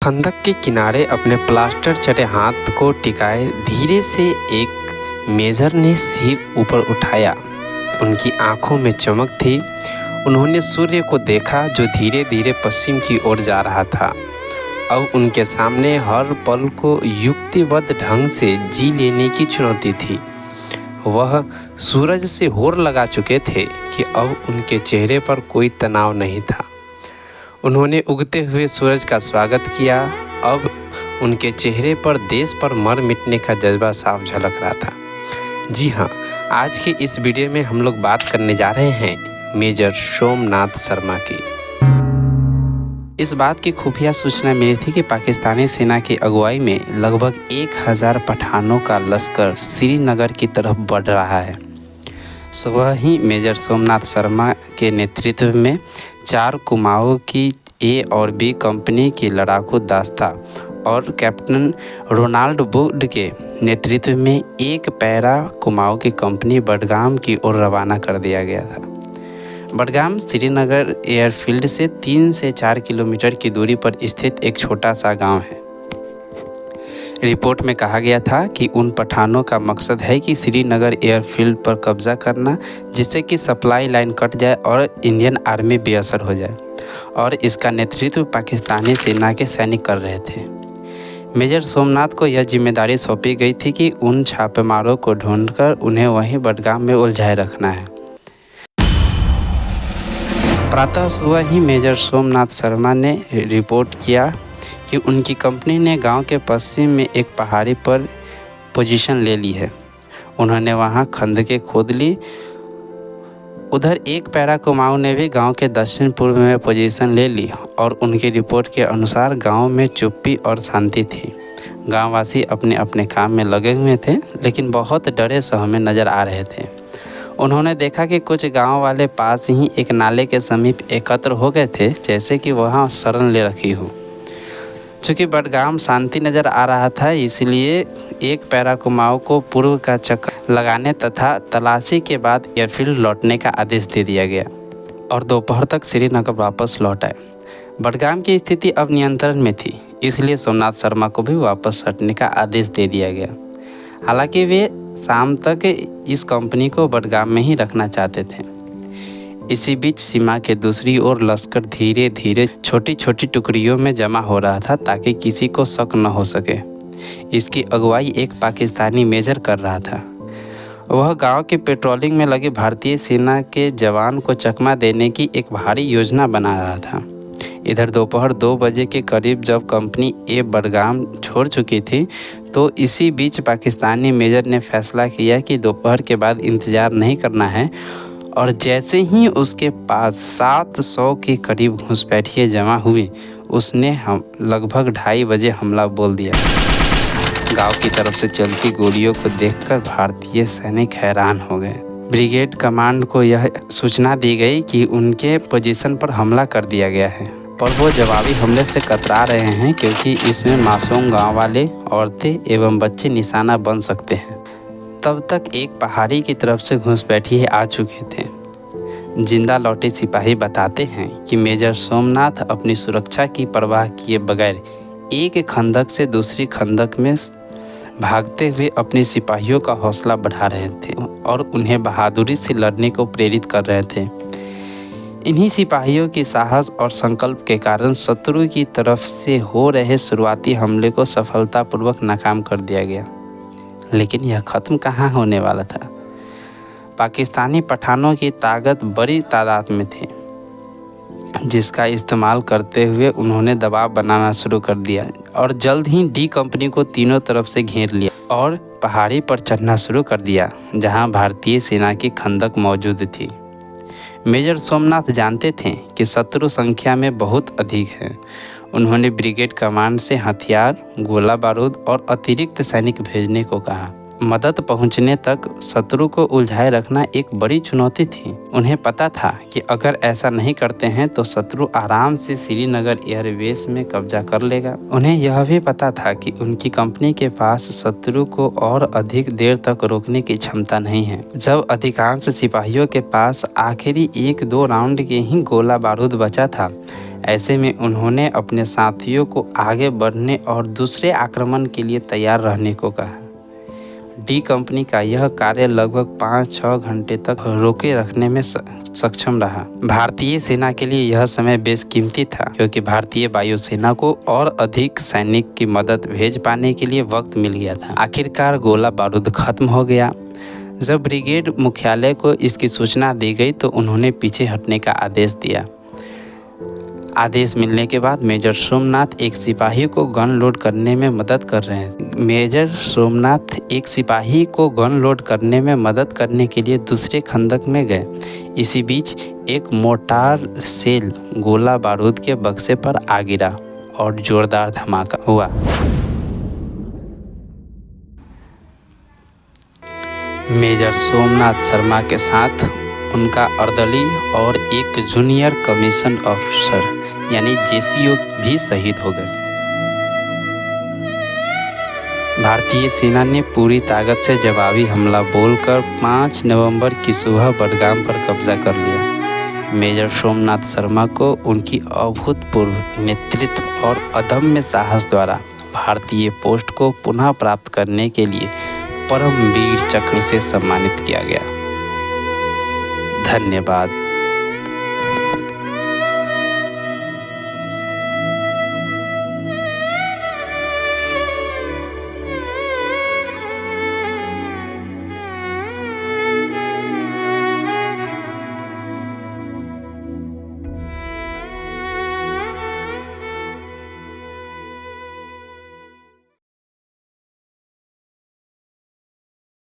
खंदक के किनारे अपने प्लास्टर चटे हाथ को टिकाए धीरे से एक मेजर ने सिर ऊपर उठाया। उनकी आंखों में चमक थी। उन्होंने सूर्य को देखा जो धीरे धीरे पश्चिम की ओर जा रहा था। अब उनके सामने हर पल को युक्तिबद्ध ढंग से जी लेने की चुनौती थी। वह सूरज से होड़ लगा चुके थे कि अब उनके चेहरे पर कोई तनाव नहीं था। उन्होंने उगते हुए सूरज का स्वागत किया। अब उनके चेहरे पर देश पर मर मिटने का जज्बा साफ झलक रहा था। जी हाँ, आज के इस वीडियो में हम लोग बात करने जा रहे हैं मेजर सोमनाथ शर्मा की। इस बात की खुफिया सूचना मिली थी कि पाकिस्तानी सेना की अगुवाई में लगभग 1000 पठानों का लश्कर श्रीनगर की तरफ बढ़ रहा है। सुबह ही मेजर सोमनाथ शर्मा के नेतृत्व में 4 कुमाऊं की ए और बी कंपनी की लड़ाकू दास्ता और कैप्टन रोनाल्ड वुड के नेतृत्व में एक पैरा कुमाऊं की कंपनी बडगाम की ओर रवाना कर दिया गया था। बडगाम श्रीनगर एयरफील्ड से 3 से 4 किलोमीटर की दूरी पर स्थित एक छोटा सा गांव है। रिपोर्ट में कहा गया था कि उन पठानों का मकसद है कि श्रीनगर एयरफील्ड पर कब्जा करना, जिससे कि सप्लाई लाइन कट जाए और इंडियन आर्मी बेअसर हो जाए, और इसका नेतृत्व पाकिस्तानी सेना के सैनिक कर रहे थे। मेजर सोमनाथ को यह जिम्मेदारी सौंपी गई थी कि उन छापेमारों को ढूंढकर उन्हें वहीं बडगाम में उलझाए रखना है। प्रातः सुबह ही मेजर सोमनाथ शर्मा ने रिपोर्ट किया कि उनकी कंपनी ने गांव के पश्चिम में एक पहाड़ी पर पोजीशन ले ली है। उन्होंने वहां खंदकें खोद ली। उधर एक पैरा कुमाऊं ने भी गांव के दक्षिण पूर्व में पोजीशन ले ली और उनकी रिपोर्ट के अनुसार गांव में चुप्पी और शांति थी। गांववासी अपने अपने काम में लगे हुए थे, लेकिन बहुत डरे सहमे नज़र आ रहे थे। उन्होंने देखा कि कुछ गांव वाले पास ही एक नाले के समीप एकत्र हो गए थे, जैसे कि वहां शरण ले रखी हो। चूँकि बडगाम शांति नज़र आ रहा था, इसलिए एक पैरा कुमाऊं को पूर्व का चक्कर लगाने तथा तलाशी के बाद एयरफील्ड लौटने का आदेश दे दिया गया और दोपहर तक श्रीनगर वापस लौट आए। बडगाम की स्थिति अब नियंत्रण में थी, इसलिए सोमनाथ शर्मा को भी वापस हटने का आदेश दे दिया गया। हालांकि वे शाम तक इस कंपनी को बडगाम में ही रखना चाहते थे। इसी बीच सीमा के दूसरी ओर लश्कर धीरे धीरे छोटी छोटी टुकड़ियों में जमा हो रहा था, ताकि किसी को शक न हो सके। इसकी अगुवाई एक पाकिस्तानी मेजर कर रहा था। वह गांव की पेट्रोलिंग में लगे भारतीय सेना के जवान को चकमा देने की एक भारी योजना बना रहा था। इधर दोपहर 2 बजे के करीब जब कंपनी ए बडगाम छोड़ चुकी थी, तो इसी बीच पाकिस्तानी मेजर ने फैसला किया कि दोपहर के बाद इंतज़ार नहीं करना है, और जैसे ही उसके पास 700 के करीब घुसपैठिए जमा हुए, उसने लगभग 2:30 बजे हमला बोल दिया। गांव की तरफ से चलती गोलियों को देखकर भारतीय सैनिक हैरान हो गए। ब्रिगेड कमांड को यह सूचना दी गई कि उनके पोजीशन पर हमला कर दिया गया है, पर वो जवाबी हमले से कतरा रहे हैं, क्योंकि इसमें मासूम गाँव वाले, औरतें एवं बच्चे निशाना बन सकते हैं। तब तक एक पहाड़ी की तरफ से घुसपैठिए आ चुके थे। जिंदा लौटे सिपाही बताते हैं कि मेजर सोमनाथ अपनी सुरक्षा की परवाह किए बगैर एक खंदक से दूसरी खंदक में भागते हुए अपने सिपाहियों का हौसला बढ़ा रहे थे और उन्हें बहादुरी से लड़ने को प्रेरित कर रहे थे। इन्हीं सिपाहियों के साहस और संकल्प के कारण शत्रु की तरफ से हो रहे शुरुआती हमले को सफलतापूर्वक नाकाम कर दिया गया। लेकिन यह ख़त्म कहाँ होने वाला था। पाकिस्तानी पठानों की ताकत बड़ी तादाद में थी, जिसका इस्तेमाल करते हुए उन्होंने दबाव बनाना शुरू कर दिया और जल्द ही डी कंपनी को तीनों तरफ से घेर लिया और पहाड़ी पर चढ़ना शुरू कर दिया, जहां भारतीय सेना की खंदक मौजूद थी। मेजर सोमनाथ जानते थे कि शत्रु संख्या में बहुत अधिक है। उन्होंने ब्रिगेड कमांड से हथियार, गोला बारूद और अतिरिक्त सैनिक भेजने को कहा। मदद पहुंचने तक शत्रु को उलझाए रखना एक बड़ी चुनौती थी। उन्हें पता था कि अगर ऐसा नहीं करते हैं तो शत्रु आराम से श्रीनगर एयरबेस में कब्जा कर लेगा। उन्हें यह भी पता था कि उनकी कंपनी के पास शत्रु को और अधिक देर तक रोकने की क्षमता नहीं है। जब अधिकांश सिपाहियों के पास आखिरी 1-2 राउंड के ही गोला बारूद बचा था, ऐसे में उन्होंने अपने साथियों को आगे बढ़ने और दूसरे आक्रमण के लिए तैयार रहने को कहा। डी कंपनी का यह कार्य लगभग 5-6 घंटे तक रोके रखने में सक्षम रहा। भारतीय सेना के लिए यह समय बेशकीमती था, क्योंकि भारतीय वायुसेना को और अधिक सैनिक की मदद भेज पाने के लिए वक्त मिल गया था। आखिरकार गोला बारूद खत्म हो गया। जब ब्रिगेड मुख्यालय को इसकी सूचना दी गई तो उन्होंने पीछे हटने का आदेश दिया। आदेश मिलने के बाद मेजर सोमनाथ एक सिपाही को गन लोड करने में मदद कर रहे हैं। मेजर सोमनाथ एक सिपाही को गन लोड करने में मदद करने के लिए दूसरे खंदक में गए। इसी बीच एक मोर्टार सेल गोला बारूद के बक्से पर आ गिरा और जोरदार धमाका हुआ। मेजर सोमनाथ शर्मा के साथ उनका अर्दली और एक जूनियर कमीशन ऑफिसर यानी जेसीओ भी शहीद हो गए। भारतीय सेना ने पूरी ताकत से जवाबी हमला बोलकर 5 नवंबर की सुबह बडगाम पर कब्जा कर लिया। मेजर सोमनाथ शर्मा को उनकी अभूतपूर्व नेतृत्व और अदम्य साहस द्वारा भारतीय पोस्ट को पुनः प्राप्त करने के लिए परमवीर चक्र से सम्मानित किया गया। धन्यवाद।